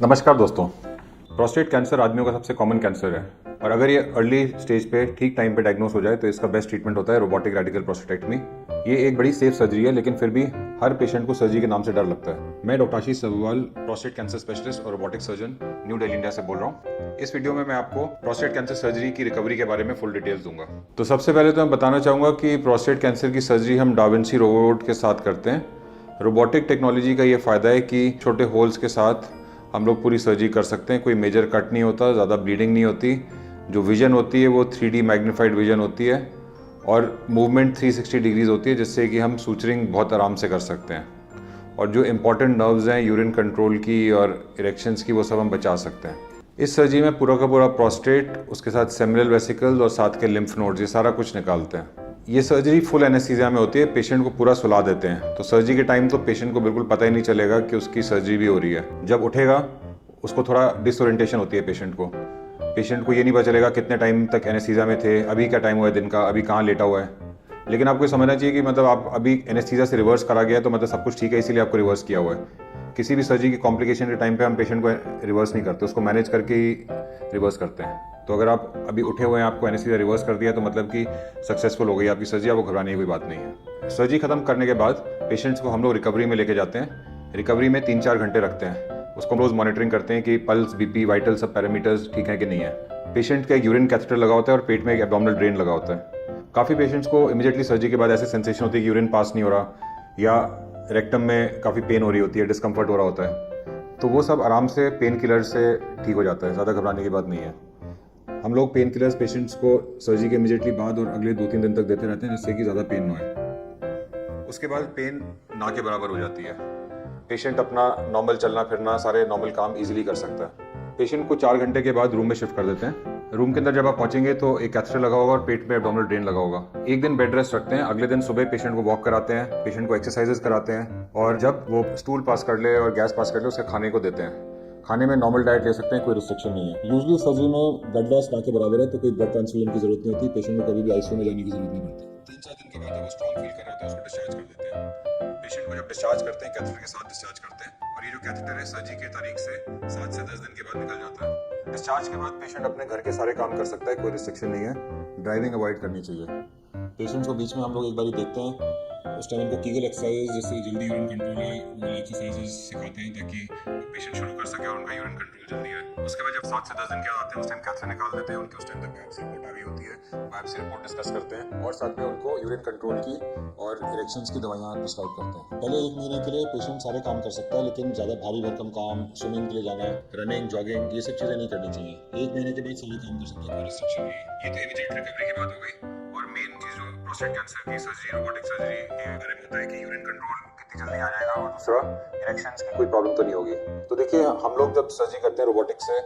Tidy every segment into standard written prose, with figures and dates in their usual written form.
नमस्कार दोस्तों। Prostate cancer आदमियों का सबसे कॉमन कैंसर है और अगर ये अर्ली स्टेज पे ठीक टाइम पे डायग्नोस हो जाए तो इसका बेस्ट ट्रीटमेंट होता है रोबोटिक रेडिकल प्रोस्टेक्टमी। ये एक बड़ी सेफ सर्जरी है, लेकिन फिर भी हर पेशेंट को सर्जरी के नाम से डर लगता है। मैं डॉक्टर आशीष सबरवाल, प्रोस्टेट कैंसर स्पेशलिस्ट और robotic surgeon, new Delhi India से बोल रहा हूँ। इस वीडियो में मैं आपको प्रोस्टेट कैंसर सर्जरी की रिकवरी के बारे में फुल डिटेल्स दूंगा। तो सबसे पहले तो मैं बताना चाहूँगा कि प्रोस्टेट कैंसर की सर्जरी हम डा विंची रोबोट के साथ करते हैं। रोबोटिक टेक्नोलॉजी का ये फ़ायदा है कि छोटे होल्स के साथ हम लोग पूरी सर्जरी कर सकते हैं। कोई मेजर कट नहीं होता, ज़्यादा ब्लीडिंग नहीं होती। जो विजन होती है वो 3D मैग्नीफाइड विजन होती है और मूवमेंट 360 डिग्रीज होती है, जिससे कि हम सूचरिंग बहुत आराम से कर सकते हैं। और जो इम्पॉर्टेंट नर्व्स हैं यूरिन कंट्रोल की और इरेक्शंस की, वो सब हम बचा सकते हैं। इस सर्जरी में पूरा का पूरा प्रोस्टेट, उसके साथ सेमिनल वेसिकल्स और साथ के लिम्फ नोड्स, ये सारा कुछ निकालते हैं। ये सर्जरी फुल एनेस्थीसिया में होती है। पेशेंट को पूरा सुला देते हैं, तो सर्जरी के टाइम तो पेशेंट को बिल्कुल पता ही नहीं चलेगा कि उसकी सर्जरी भी हो रही है। जब उठेगा उसको थोड़ा डिसओरिएंटेशन होती है पेशेंट को ये नहीं पता चलेगा कितने टाइम तक एनेस्थीसिया में थे, अभी क्या टाइम हुआ है दिन का, अभी कहाँ लेटा हुआ है। लेकिन आपको समझना चाहिए कि मतलब आप अभी एनेस्थीसिया से रिवर्स करा गया है तो मतलब सब कुछ ठीक है, इसीलिए आपको रिवर्स किया हुआ है। किसी भी सर्जरी की कॉम्प्लिकेशन के टाइम पे हम पेशेंट को रिवर्स नहीं करते, उसको मैनेज करके ही रिवर्स करते हैं। तो अगर आप अभी उठे हुए हैं, आपको एनेस्थीसिया रिवर्स कर दिया तो मतलब कि सक्सेसफुल हो गई आपकी सर्जरी, आपको घबराने की कोई बात नहीं है। सर्जरी खत्म करने के बाद पेशेंट्स को हम लोग रिकवरी में लेके जाते हैं। रिकवरी में 3-4 घंटे रखते हैं। उसको हम रोज़ मॉनिटरिंग करते हैं कि पल्स, बीपी, वाइटल सब पैरामीटर्स ठीक है कि नहीं है। पेशेंट का एक यूरिन कैथेटर लगा होता है और पेट में एक एब्डोमिनल ड्रेन लगा होता है। काफ़ी पेशेंट्स को इमीडिएटली सर्जरी के बाद ऐसे सेंसेशन होती है कि यूरिन पास नहीं हो रहा या रेक्टम में काफ़ी पेन हो रही होती है, डिस्कम्फर्ट हो रहा होता है। तो वो सब आराम से पेन किलर से ठीक हो जाता है, ज़्यादा घबराने की बात नहीं है। हम लोग पेन किलर्स पेशेंट्स को सर्जरी के इमीडिएटली बाद और अगले 2-3 दिन तक देते रहते हैं, जिससे कि ज़्यादा पेन ना हो। उसके बाद पेन ना के बराबर हो जाती है। पेशेंट अपना नॉर्मल चलना फिरना, सारे नॉर्मल काम इजीली कर सकता है। पेशेंट को 4 घंटे के बाद रूम में शिफ्ट कर देते हैं। रूम के अंदर जब आप पहुंचेंगे तो एक कैथेटर लगा होगा और पेट में एब्डोमिनल ड्रेन लगा होगा। एक दिन बेड रेस्ट रखते हैं, अगले दिन सुबह पेशेंट को वॉक कराते हैं, पेशेंट को एक्सरसाइजेस कराते हैं और जब वो स्टूल पास कर ले और गैस पास कर ले उसके खाने को देते हैं। खाने में नॉर्मल डाइट ले सकते हैं, कोई रिस्ट्रिक्शन नहीं है। यूजुअली सर्जरी में ब्लड लॉस ना के बराबर है, तो कोई ब्लड ट्रांसफ्यूजन की जरूरत नहीं होती। पेशेंट को कभी भी आईसीयू में जाने की जरूरत नहीं पड़ती। 3-4 दिन के बाद जब वो स्ट्रॉन्ग फील कर रहे होते हैं उसको डिस्चार्ज कर देते हैं। पेशेंट को जब डिस्चार्ज करते हैं कैथेटर के साथ डिस्चार्ज करते हैं और ये जो कैथेटर है सर्जरी की तारीख से 7 से 10 दिन के बाद निकल जाता है। डिस्चार्ज के बाद पेशेंट अपने घर के सारे काम कर सकता है, कोई रिस्ट्रिक्शन नहीं है। ड्राइविंग अवॉइड करनी चाहिए। पेशेंट्स को बीच में हम लोग एक बार देखते हैं, उस टाइम उनको कीगल एक्सरसाइज, जिससे जल्दी यूरिन कंट्रोल है, वो एक्सरसाइजेस सिखाते हैं ताकि पेशेंट शुरू कर सके और उनका यूरिन कंट्रोल जल्दी आए। उसके बाद जब 7 से 10 दिन के आते हैं उस टाइम कैथेटर निकाल देते हैं उनके। उस टाइम तक बायोप्सी रिपोर्ट आ गई होती है, बायोप्सी रिपोर्ट डिस्कस करते हैं और साथ में उनको यूरिन कंट्रोल की और इरेक्शंस की दवाइयाँ प्रिस्क्राइब करते हैं। पहले 1 महीने के लिए पेशेंट सारे काम कर सकता है, लेकिन ज़्यादा भारी भरकम काम, स्विमिंग के लिए जाना, रनिंग, जॉगिंग, ये सब चीज़ें नहीं करनी चाहिए। 1 महीने के बाद सारे काम कर सकता है, कोई रिस्ट्रिक्शन नहीं है। ये तो इमीडिएट रिकवरी की बात हो गई। और मेन चीज़ जो प्रोस्टेट कैंसर की सर्जरी, रोबोटिक सर्जरी के बारे में होता है कि यूरिन कंट्रोल कितनी जल्दी आ जाएगा और दूसरा इरेक्शंस की कोई प्रॉब्लम तो नहीं होगी। तो देखिए, हम लोग जब सर्जरी करते हैं रोबोटिक से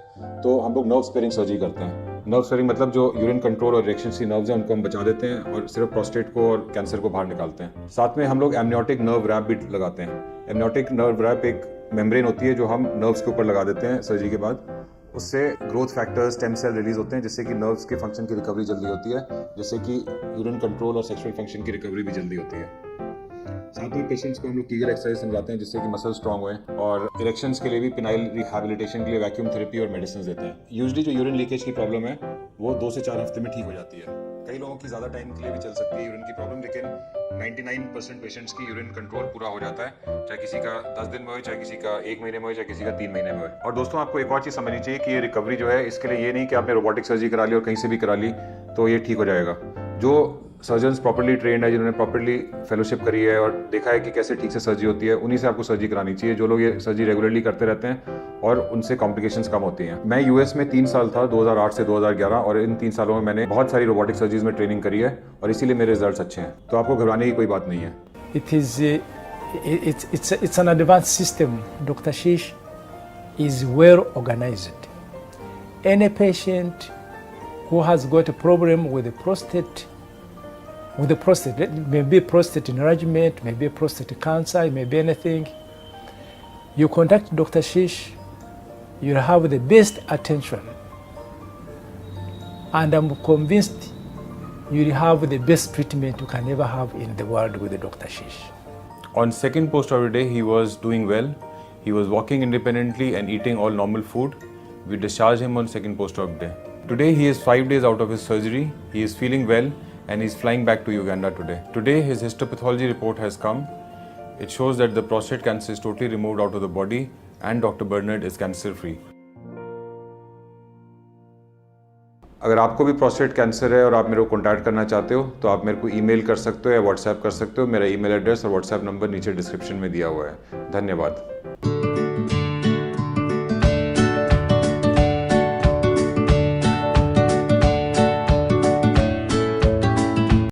तो हम लोग नर्व स्पेयरिंग सर्जरी करते हैं। नर्व स्पेयरिंग मतलब जो यूरिन कंट्रोल और इरेक्शंस की नर्व्स हैं उनको हम बचा देते हैं और सिर्फ प्रोस्टेट को और कैंसर को बाहर निकालते हैं। साथ में हम लोग एमनियोटिक नर्व रैप भी लगाते हैं। एमनियोटिक नर्व रैप एक मेम्ब्रेन होती है जो हम नर्व्स के ऊपर लगा देते हैं सर्जरी के बाद। उससे growth factors, stem cell release होते हैं, जिससे कि नर्व्स के फंक्शन की रिकवरी जल्दी होती है, जिससे कि यूरिन कंट्रोल और सेक्सुअल फंक्शन की रिकवरी भी जल्दी होती है। साथ में पेशेंट्स को हम लोग कीगल एक्सरसाइज समझाते हैं, जिससे कि मसल स्ट्रांग होए और इरेक्शंस के लिए भी पिनाइल रिहैबिलिटेशन के लिए वैक्यूम थेरेपी और मेडिसिन देते हैं। यूजुअली जो यूरिन लीकेज की प्रॉब्लम है वो 2 से 4 हफ्ते में ठीक हो जाती है। कई लोगों की ज़्यादा टाइम के लिए भी चल सकती है यूरिन की प्रॉब्लम, लेकिन 99% पेशेंट्स की यूरिन कंट्रोल पूरा हो जाता है, चाहे किसी का 10 दिन में हो, चाहे किसी का 1 महीने में हो, चाहे किसी का 3 महीने में हो। और दोस्तों, आपको एक और चीज़ समझनी चाहिए कि ये रिकवरी जो है, इसके लिए ये नहीं कि आपने रोबोटिक सर्जरी करा ली और कहीं से भी करा ली तो ये ठीक हो जाएगा। जो सर्जन्स प्रॉपर्ली ट्रेंड है, जिन्होंने प्रॉपर्ली फेलोशिप करी है और देखा है कि कैसे ठीक से सर्जरी होती है, उन्हीं से आपको सर्जरी करानी चाहिए। जो लोग ये सर्जरी रेगुलरली करते रहते हैं और उनसे कॉम्प्लिकेशंस कम होती हैं। मैं यूएस में 3 साल था, 2008 से 2011, और इन 3 सालों में मैंने बहुत सारी रोबोटिक सर्जरीज में ट्रेनिंग करी है और इसीलिए मेरे रिजल्ट्स अच्छे हैं। तो आपको घबराने की कोई बात नहीं है। It's an advanced system. Dr. Shish is well organized. Any patient who has got a problem with the prostate, maybe prostate enlargement, maybe prostate cancer, maybe anything, you contact Dr. Shish, you'll have the best attention. And I'm convinced you'll have the best treatment you can ever have in the world with Dr. Shish. On second post-operative day, he was doing well. He was walking independently and eating all normal food. We discharged him on second post-op day. Today he is 5 days out of his surgery. He is feeling well and he is flying back to Uganda today. Today his histopathology report has come. It shows that the prostate cancer is totally removed out of the body and Dr. Bernard is cancer-free. अगर आपको भी prostate cancer है और आप मेरे को contact करना चाहते हो तो आप मेरे को ईमेल कर सकते हो या व्हाट्सएप कर सकते हो। मेरा ईमेल एड्रेस और व्हाट्सएप नंबर नीचे डिस्क्रिप्शन में दिया हुआ है। धन्यवाद।